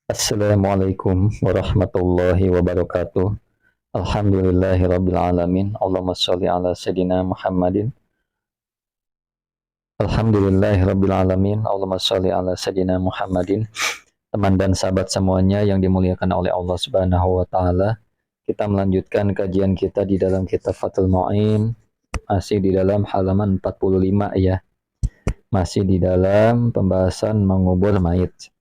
Assalamualaikum warahmatullahi wabarakatuh. Alhamdulillahirabbil alamin. Allahumma shalli ala sayidina Muhammadin. Alhamdulillahirabbil alamin. Allahumma shalli ala sayidina Muhammadin. Teman dan sahabat semuanya yang dimuliakan oleh Allah Subhanahu wa taala. Kita melanjutkan kajian kita di dalam kitab Fathul Mu'in, masih di dalam halaman 45 ya. Masih di dalam pembahasan mengubur mayit.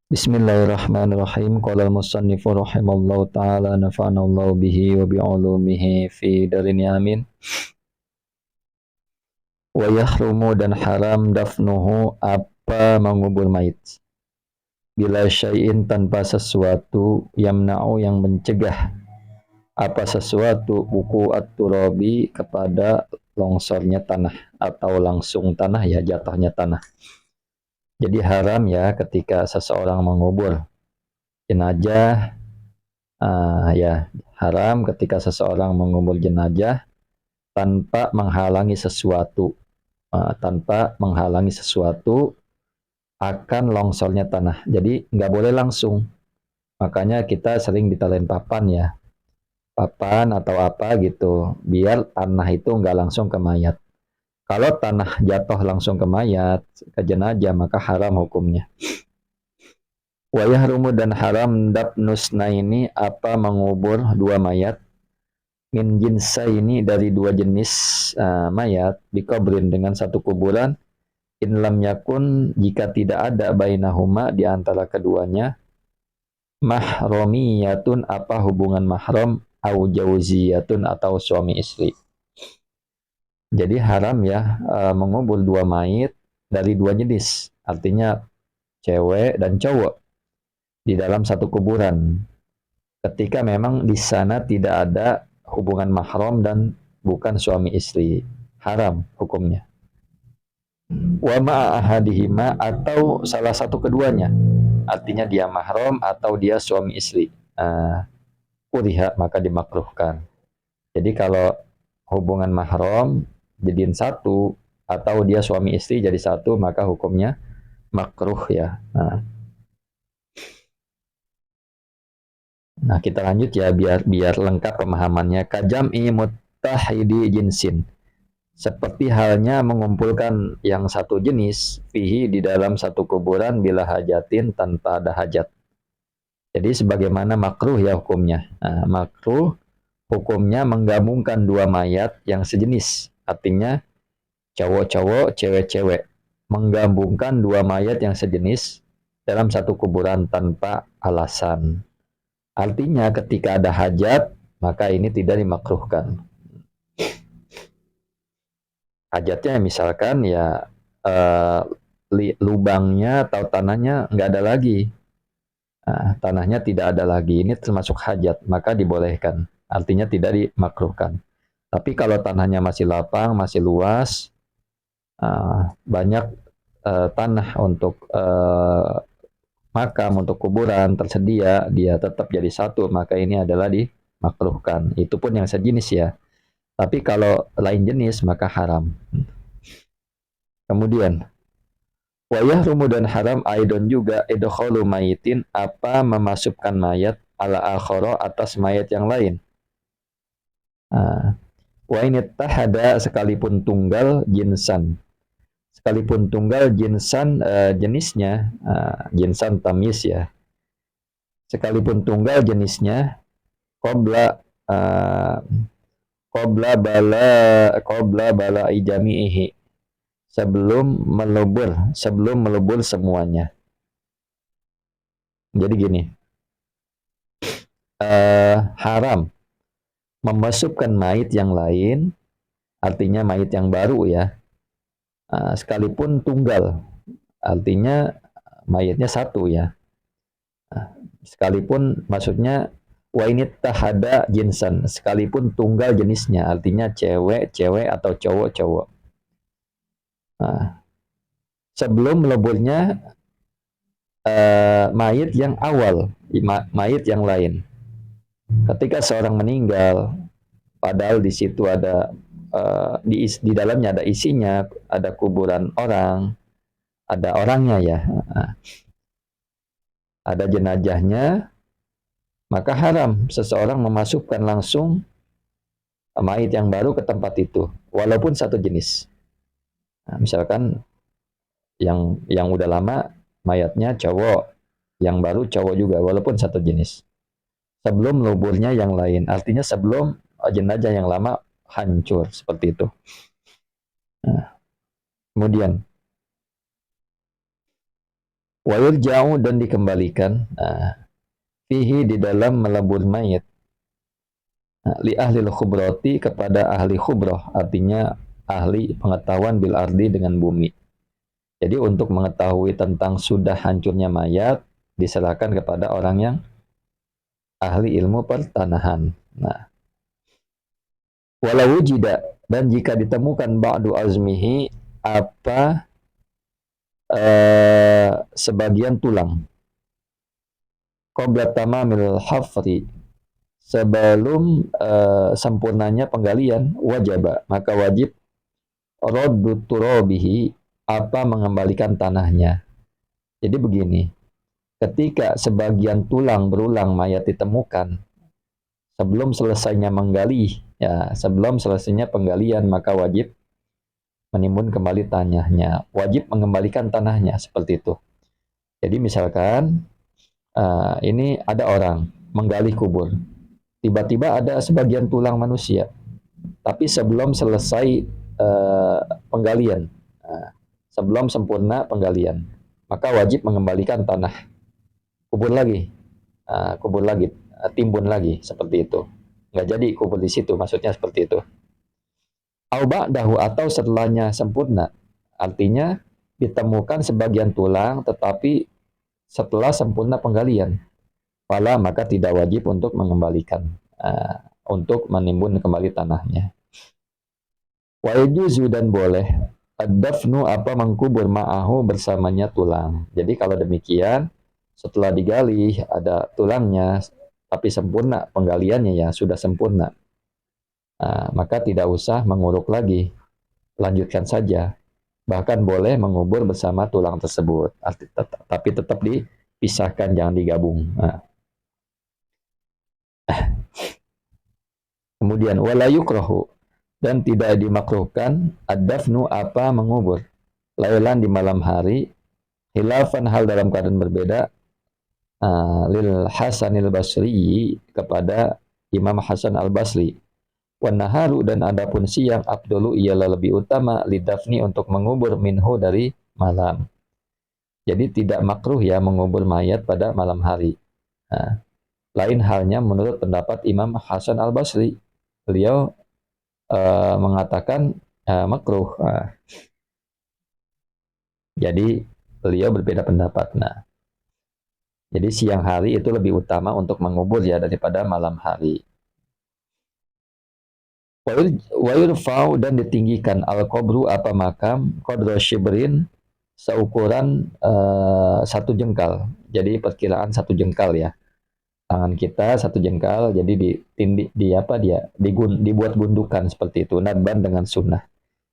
Bismillahirrahmanirrahim. Qala al-musannifu rahimallahu ta'ala nafa'ana Allah bihi wa bi'ulumihi fi darin amin. Wa yahrumu dan haram dafnuhu apa mengubur mayit. Bila syai'in tanpa sesuatu yamna'u yang mencegah apa sesuatu wuku at-turabi kepada longsornya tanah atau langsung tanah ya jatuhnya tanah. Jadi haram ya ketika seseorang mengubur jenazah. Ya, haram ketika seseorang mengubur jenazah tanpa menghalangi sesuatu, akan longsornya tanah. Jadi nggak boleh langsung. Makanya kita sering ditalain papan ya, papan atau apa gitu, biar tanah itu nggak langsung ke mayat. Kalau tanah jatuh langsung ke mayat, ke jenazah, maka haram hukumnya. Wa yahrumu dan haram dafnusna ini apa mengubur dua mayat min jinsa ini dari dua jenis mayat bikabrin dengan satu kuburan in lam yakun jika tidak ada bainahuma di antara keduanya mahromiyatun apa hubungan mahram au jauziyatun atau suami istri. Jadi haram ya mengubur dua mayit dari dua jenis, artinya cewek dan cowok di dalam satu kuburan ketika memang di sana tidak ada hubungan mahram dan bukan suami istri, haram hukumnya. Wa ma'ahadihima atau salah satu keduanya, artinya dia mahram atau dia suami istri, kuriha maka dimakruhkan. Jadi kalau hubungan mahram jadiin satu atau dia suami istri jadi satu maka hukumnya makruh ya. Nah, kita lanjut ya biar lengkap pemahamannya. Kajam'i muttahidi jinsin. Seperti halnya mengumpulkan yang satu jenis fihi di dalam satu kuburan bila hajatin tanpa ada hajat. Jadi sebagaimana makruh ya hukumnya. Nah, makruh hukumnya menggabungkan dua mayat yang sejenis. Artinya cowok-cowok, cewek-cewek. Menggabungkan dua mayat yang sejenis dalam satu kuburan tanpa alasan. Artinya ketika ada hajat, maka ini tidak dimakruhkan. Hajatnya misalkan ya lubangnya atau tanahnya nggak ada lagi. Tanahnya tidak ada lagi, ini termasuk hajat, maka dibolehkan. Artinya tidak dimakruhkan. Tapi kalau tanahnya masih lapang, masih luas, banyak tanah untuk makam, untuk kuburan tersedia, dia tetap jadi satu, maka ini adalah dimakruhkan. Itu pun yang sejenis ya. Tapi kalau lain jenis maka haram. Kemudian wa yahrumu dan haram aidon juga idkhalu mayitin apa memasukkan mayat ala akhara atas mayat yang lain. Wa in ittahada sekalipun tunggal jinsan. Sekalipun tunggal jinsan jenisnya, jinsan tamyiz ya. Sekalipun tunggal jenisnya qabla bala ijami'ihi sebelum melebur semuanya. Jadi gini, haram memasukkan mayit yang lain, artinya mayit yang baru ya, sekalipun tunggal, artinya mayitnya satu ya, sekalipun maksudnya wa ini tahada jinsan, sekalipun tunggal jenisnya, artinya cewek atau cowok. Sebelum meleburnya mayit yang awal, mayit yang lain. Ketika seorang meninggal, padahal di situ ada di dalamnya ada isinya, ada kuburan orang, ada orangnya ya. ada jenazahnya, maka haram seseorang memasukkan langsung mayit yang baru ke tempat itu, walaupun satu jenis. Nah, misalkan yang udah lama mayatnya cowok, yang baru cowok juga, walaupun satu jenis. Sebelum leburnya yang lain, artinya sebelum jenazah yang lama hancur, seperti itu. Nah, kemudian wayur jauh dan dikembalikan, fihi di dalam melebur mayat, li ahli khubrati kepada ahli khubroh, artinya ahli pengetahuan bil ardi dengan bumi. Jadi untuk mengetahui tentang sudah hancurnya mayat, diserahkan kepada orang yang ahli ilmu pertanahan. Nah, walau jida, dan jika ditemukan ba'du azmihi, apa sebagian tulang, qabla tamamil hafri, sebelum sempurnanya penggalian, wajib, maka wajib raddu turabihi, apa mengembalikan tanahnya. Jadi begini, ketika sebagian tulang berulang mayat ditemukan, sebelum selesainya menggali, ya sebelum selesainya penggalian, maka wajib menimbun kembali tanahnya, wajib mengembalikan tanahnya, seperti itu. Jadi misalkan ini ada orang menggali kubur, tiba-tiba ada sebagian tulang manusia, tapi sebelum selesai penggalian, sebelum sempurna penggalian, maka wajib mengembalikan tanah, kubur lagi, timbun lagi, seperti itu. Nggak jadi kubur di situ, maksudnya seperti itu. Au ba'dahu, atau setelahnya sempurna, artinya ditemukan sebagian tulang tetapi setelah sempurna penggalian, fala, maka tidak wajib untuk mengembalikan, untuk menimbun kembali tanahnya. Wa yajuzu, dan boleh, ad-dafnu, apa mengkubur ma'ahu, bersamanya tulang. Jadi kalau demikian, setelah digali ada tulangnya tapi sempurna penggaliannya, ya sudah sempurna, maka tidak usah menguruk lagi, lanjutkan saja. Bahkan boleh mengubur bersama tulang tersebut, tapi tetap dipisahkan, jangan digabung. Kemudian wala yukrahu, dan tidak dimakruhkan ad-dafnu, apa mengubur, lailan, di malam hari, khilafan, hal dalam keadaan berbeda, lil Hasanil Basri, kepada Imam Hasan Al-Basri. Wan naharu, dan adapun siang, abdulu, ialah lebih utama, lidafni, untuk mengubur, minhu, dari malam. Jadi tidak makruh ya mengubur mayat pada malam hari. Lain halnya menurut pendapat Imam Hasan Al-Basri. Beliau mengatakan makruh. Jadi beliau berbeda pendapat. Jadi siang hari itu lebih utama untuk mengubur ya daripada malam hari. Wa yurfa'u, dan ditinggikan, al-qabru, apa makam, qadra shibrin, seukuran satu jengkal. Jadi perkiraan satu jengkal ya. Tangan kita satu jengkal, jadi dibuat gundukan seperti itu, nadban, dengan sunnah.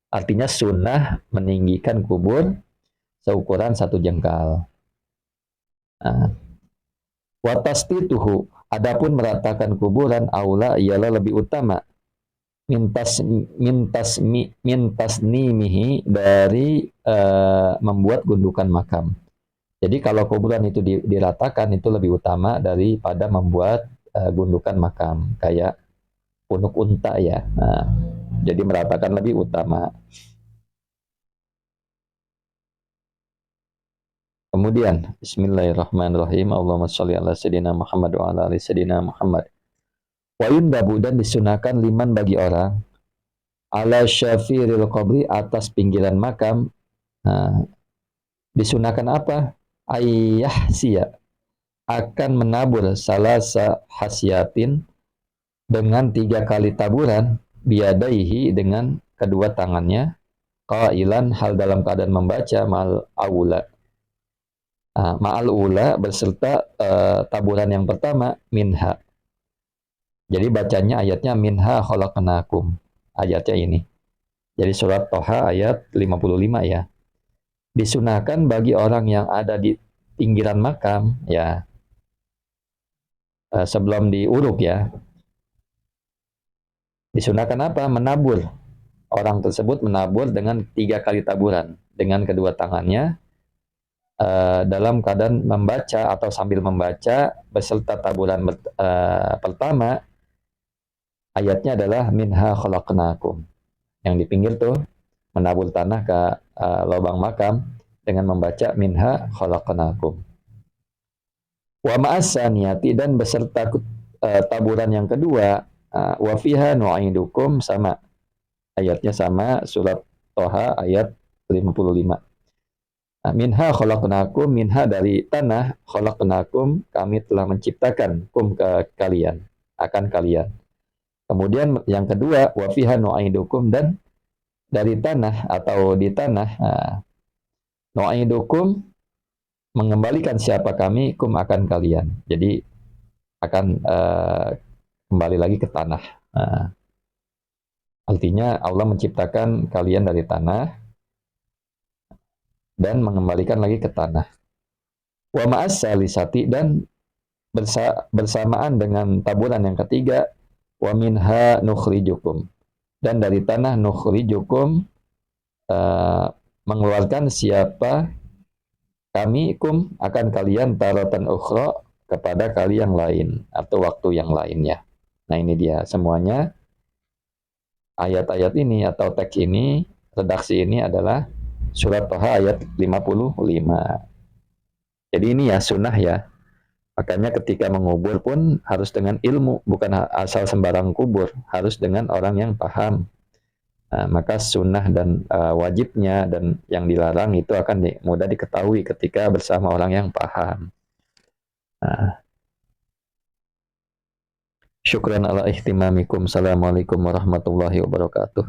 Artinya sunnah meninggikan kubur seukuran satu jengkal. Watastituhu, adapun meratakan kuburan, aula, ialah lebih utama, mintas nimihi, dari membuat gundukan makam. Jadi kalau kuburan itu diratakan, itu lebih utama daripada membuat gundukan makam, kayak punuk unta ya. Jadi meratakan lebih utama. Kemudian bismillahirrahmanirrahim. Allahumma sholli ala sayyidina Muhammad wa ala ali sayyidina Muhammad. Wa yundabu, dan disunahkan, liman, bagi orang, ala syafiril qabri, atas pinggiran makam, disunahkan apa? Ayah sia, akan menabur salasa hasyatin, dengan 3 kali taburan, biadaihi, dengan kedua tangannya, qailan, hal dalam keadaan membaca, ma'al aula, ma'al ula, beserta taburan yang pertama, minha. Jadi bacanya ayatnya minha khalaqnakum, ayatnya ini. Jadi surat Toha ayat 55 ya. Disunahkan bagi orang yang ada di pinggiran makam, ya sebelum diuruk ya, disunahkan apa? Menabur. Orang tersebut menabur dengan 3 kali taburan dengan kedua tangannya dalam keadaan membaca atau sambil membaca beserta taburan pertama ayatnya adalah minha khalaqnakum. Yang di pinggir tuh menabur tanah ke lubang makam dengan membaca minha khalaqnakum. Wa ma'asaniyati dan beserta taburan yang kedua wa fiha nu'idukum sama ayatnya sama surat Toha ayat 55. Minha khalaqnakum, minha dari tanah, khalaqnakum, kami telah menciptakan kum ke kalian, akan kalian. Kemudian yang kedua, wa fiha nu'idukum dan dari tanah atau di tanah, nu'idukum mengembalikan siapa kami, kum akan kalian. Jadi akan kembali lagi ke tanah. Artinya Allah menciptakan kalian dari tanah dan mengembalikan lagi ke tanah. Wa ma'as salisati dan bersamaan dengan taburan yang ketiga, wa minha nukhrijukum dan dari tanah nukhrijukum mengeluarkan siapa kami kum akan kalian taratan ukhra kepada kali yang lain atau waktu yang lainnya. Nah ini dia semuanya ayat-ayat ini atau teks ini, redaksi ini adalah surat Toha ayat 55. Jadi ini ya sunnah ya. Makanya ketika mengubur pun harus dengan ilmu, bukan asal sembarang kubur, harus dengan orang yang paham. Nah, maka sunnah dan wajibnya dan yang dilarang itu akan mudah diketahui ketika bersama orang yang paham. Nah, syukran ala ihtimamikum. Assalamualaikum warahmatullahi wabarakatuh.